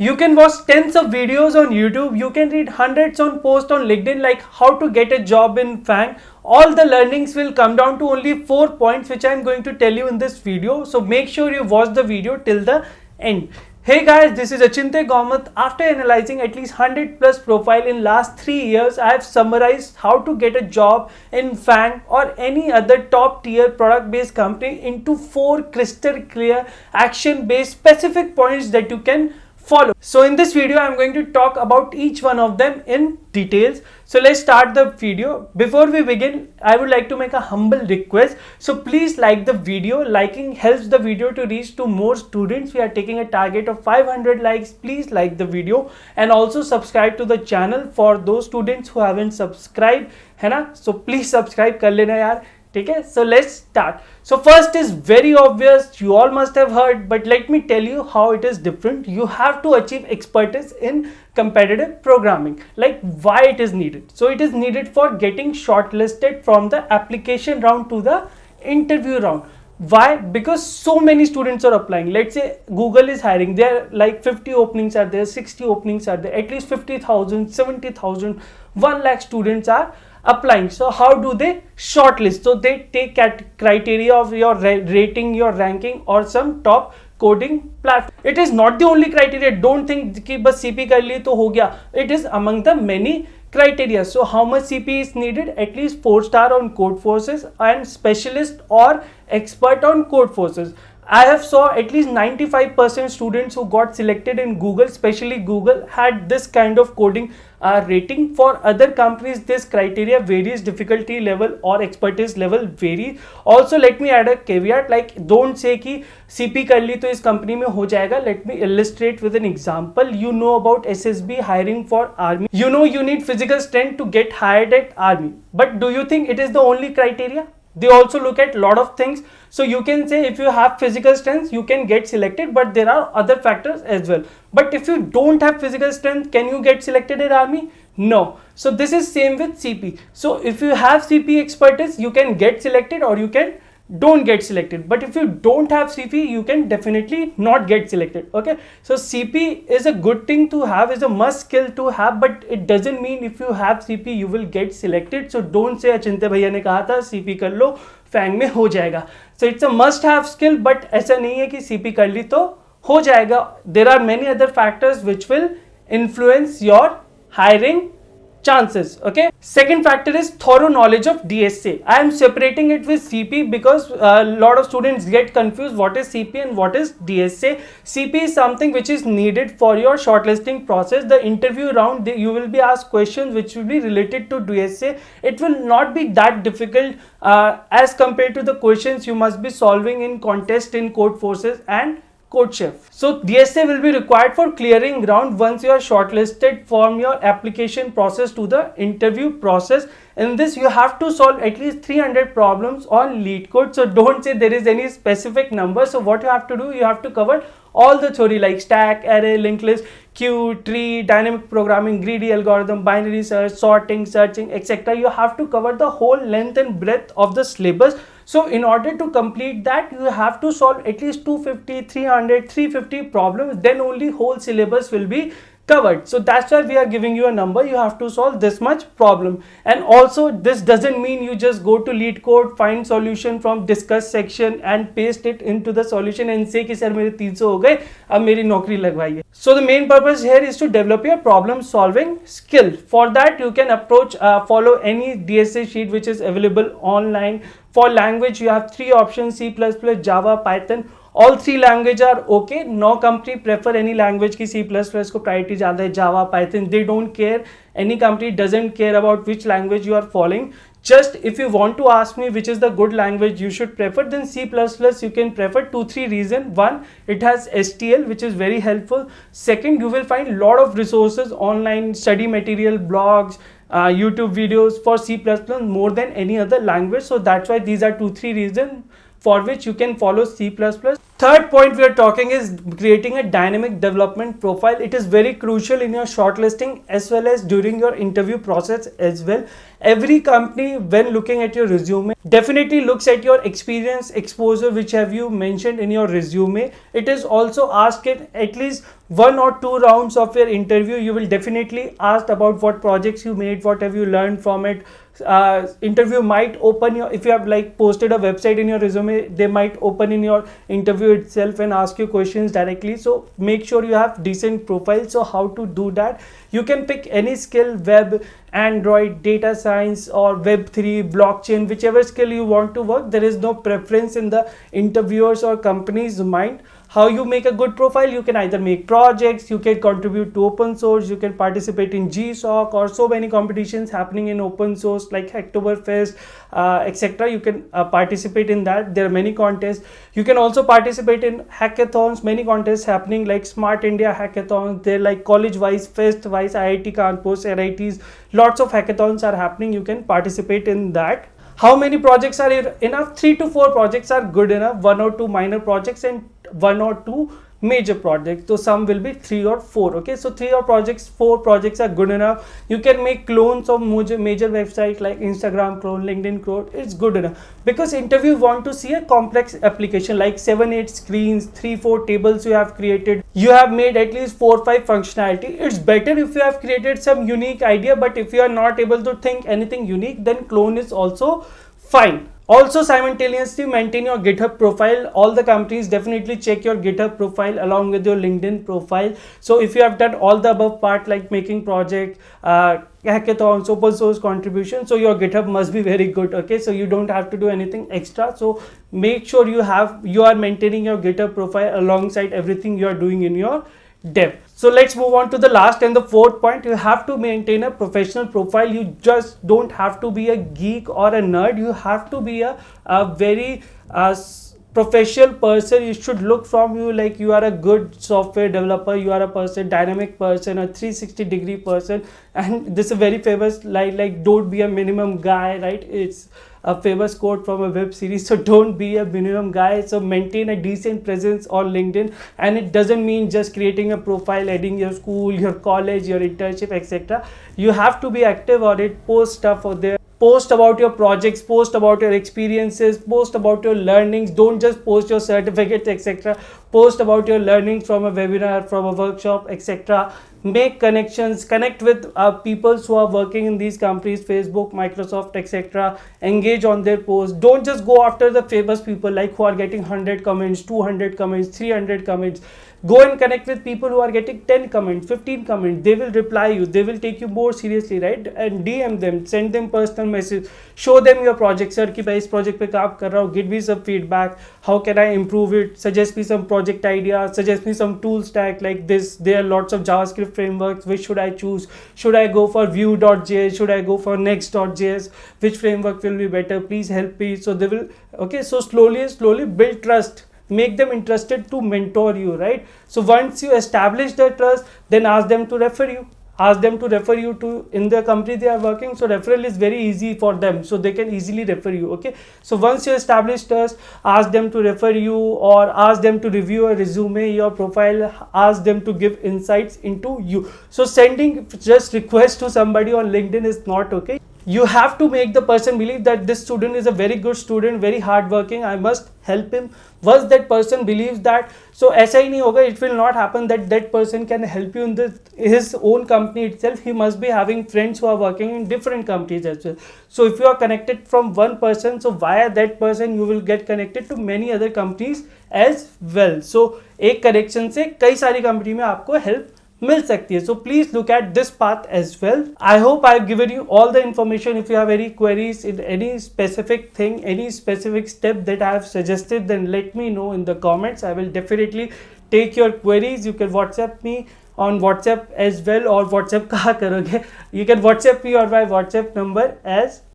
You can watch tens of videos on YouTube. You can read hundreds on posts on LinkedIn like how to get a job in FAANG. All the learnings will come down to only 4 points which I am going to tell you in this video. So make sure you watch the video till the end. Hey guys, this is Achintya Gaumat. After analyzing at least 100 plus profile in last 3 years, I have summarized how to get a job in FAANG or any other top tier product based company into 4 crystal clear action based specific points that you can follow. So in this video, I'm going to talk about each one of them in details. So let's start the video. Before we begin, I would like to make a humble request. So please like the video. Liking helps the video to reach to more students. We are taking a target of 500 likes. Please like the video and also subscribe to the channel for those students who haven't subscribed. है ना? So please subscribe कर लेना यार. Okay, so let's start. So first is very obvious, you all must have heard, but let me tell you how it is different. You have to achieve expertise in competitive programming. Like why it is needed. So it is needed for getting shortlisted from the application round to the interview round. Why? Because so many students are applying. Let's say Google is hiring, there are like 50 openings are there, 60 openings are there, at least 50,000, 70,000, 1 lakh students are applying. So how do they shortlist? So they take criteria of your rating, your ranking or some top coding platform. It is not the only criteria. Don't think कि बस CP कर ली तो हो गया. It is among the many criteria. So how much CP is needed? At least 4-star on code forces and specialist or expert on code forces. I have saw at least 95% students who got selected in Google, especially Google, had this kind of coding rating. For other companies, this criteria varies, difficulty level or expertise level varies. Also, let me add a caveat, like don't say कि CP कर ली तो इस company में हो जाएगा. Let me illustrate with an example. You know about SSB hiring for army. You know you need physical strength to get hired at army. But do you think it is the only criteria? They also look at lot of things. So you can say if you have physical strength, you can get selected, but there are other factors as well. But if you don't have physical strength, can you get selected in army? No. So this is same with CP. So if you have CP expertise, you can get selected or you can don't get selected. But if you don't have CP, you can definitely not get selected. Okay, so CP is a good thing to have, is a must skill to have, but it doesn't mean if you have CP you will get selected. So don't say अचिंत्य भैया ने कहा था CP कर लो FAANG में हो जाएगा. So it's a must have skill, but ऐसा नहीं है कि CP कर ली तो हो जाएगा. There are many other factors which will influence your hiring chances. Okay, second factor is thorough knowledge of DSA. I am separating it with CP because a lot of students get confused what is CP and what is DSA. CP is something which is needed for your shortlisting process. The interview round, you will be asked questions which will be related to DSA. It will not be that difficult as compared to the questions you must be solving in contest in code forces and code chef. So DSA will be required for clearing ground once you are shortlisted from your application process to the interview process. In this you have to solve at least 300 problems on lead code. So don't say there is any specific number. So what you have to do, you have to cover all the theory like stack, array, linked list, queue, tree, dynamic programming, greedy algorithm, binary search, sorting, searching, etc. You have to cover the whole length and breadth of the syllabus. So in order to complete that, you have to solve at least 250, 300, 350 problems. Then only whole syllabus will be covered. So that's why we are giving you a number. You have to solve this much problem. And also this doesn't mean you just go to lead code, find solution from discuss section and paste it into the solution and say कि sir मेरे 300 हो गए, अब मेरी नौकरी लगवाइए. So the main purpose here is to develop your problem solving skill. For that you can approach follow any DSA sheet which is available online. For language you have 3 options: C++, Java, Python. All 3 language are okay. No company prefer any language की C++ को priority ज़्यादा है, Java, Python. They don't care. Any company doesn't care about which language you are following. Just if you want to ask me which is the good language you should prefer, then C++ you can prefer 2-3 reasons. One, it has STL which is very helpful. Second, you will find lot of resources online, study material, blogs, YouTube videos for C++ more than any other language. So that's why these are 2-3 reasons. for which you can follow C++. Third point we are talking is creating a dynamic development profile. It is very crucial in your shortlisting as well as during your interview process as well. Every company, when looking at your resume, definitely looks at your experience, exposure, which have you mentioned in your resume. It is also asked in at least 1 or 2 rounds of your interview. You will definitely ask about what projects you made, what have you learned from it. Interview might open your, if you have like posted a website in your resume, they might open in your interview itself and ask you questions directly. So make sure you have decent profile. So how to do that? You can pick any skill: web, Android, data science, or web3, blockchain, whichever skill you want to work. There is no preference in the interviewers or company's mind. How you make a good profile? You can either make projects, you can contribute to open source, you can participate in GSOC or so many competitions happening in open source like Hacktoberfest, etc. You can participate in that. There are many contests. You can also participate in hackathons, many contests happening like Smart India hackathons. They're like college-wise, fest-wise, IIT campus, NITs. Lots of hackathons are happening. You can participate in that. How many projects are enough? 3 to 4 projects are good enough. 1 or 2 minor projects and 1 or 2 major projects. So some will be 3 or 4. Okay, so 3 or projects, 4 projects are good enough. You can make clones of major websites like Instagram clone, LinkedIn clone. It's good enough because interview want to see a complex application like 7-8 screens, 3-4 tables you have created. You have made at least 4-5 functionality. It's better if you have created some unique idea, but if you are not able to think anything unique, then clone is also fine. Also, simultaneously maintain your GitHub profile. All the companies definitely check your GitHub profile along with your LinkedIn profile. So if you have done all the above part like making project, hackathons, open source contribution, so your GitHub must be very good. Okay, so you don't have to do anything extra. So make sure you are maintaining your GitHub profile alongside everything you are doing in your dev. So let's move on to the last and the fourth point. You have to maintain a professional profile. You just don't have to be a geek or a nerd. You have to be a very professional person. You should look from you like you are a good software developer, you are a person, dynamic person, a 360-degree person. And this is a very famous line, like don't be a minimum guy, right? It's a famous quote from a web series. So don't be a minimum guy. So maintain a decent presence on LinkedIn, and it doesn't mean just creating a profile, adding your school, your college, your internship, etc. You have to be active on it, post stuff out there, post about your projects, post about your experiences, post about your learnings. Don't just post your certificates, etc. Post about your learnings from a webinar, from a workshop, etc. Make connections, connect with people who are working in these companies, Facebook, Microsoft, etc. Engage on their posts. Don't just go after the famous people like who are getting 100 comments, 200 comments, 300 comments. Go and connect with people who are getting 10 comments, 15 comments. They will reply you, they will take you more seriously, right? And DM them, send them personal message, show them your project. Sir ki bhai is project pe kaam kar raha hu, give me some feedback, how can I improve it, suggest me some project ideas, suggest me some tool stack like this. There are lots of JavaScript frameworks, which should I choose? Should I go for Vue.js? Should I go for Next.js? Which framework will be better? Please help me. So they will, okay, so slowly build trust. Make them interested to mentor you, right? So once you establish the trust, then ask them to refer you. Ask them to refer you to in the company they are working. So referral is very easy for them, so they can easily refer you. Okay, so once you establish trust, ask them to refer you or ask them to review a resume, your profile, ask them to give insights into you. So sending just request to somebody on LinkedIn is not okay. You have to make the person believe that this student is a very good student, very hardworking, I must help him. Once that person believes that, so aisa hi nahi hoga, it will not happen that that person can help you in his own company itself. He must be having friends who are working in different companies as well. So if you are connected from one person, so via that person you will get connected to many other companies as well. So एक connection से कई सारी company में आपको help मिल सकती है. So please look at this path as well. I hope I've given you all the information. If you have any queries in any specific thing, any specific step that I have suggested, then let me know in the comments. I will definitely take your queries. You can WhatsApp me on WhatsApp as well, or WhatsApp कहाँ करोगे? You can WhatsApp me on my WhatsApp number as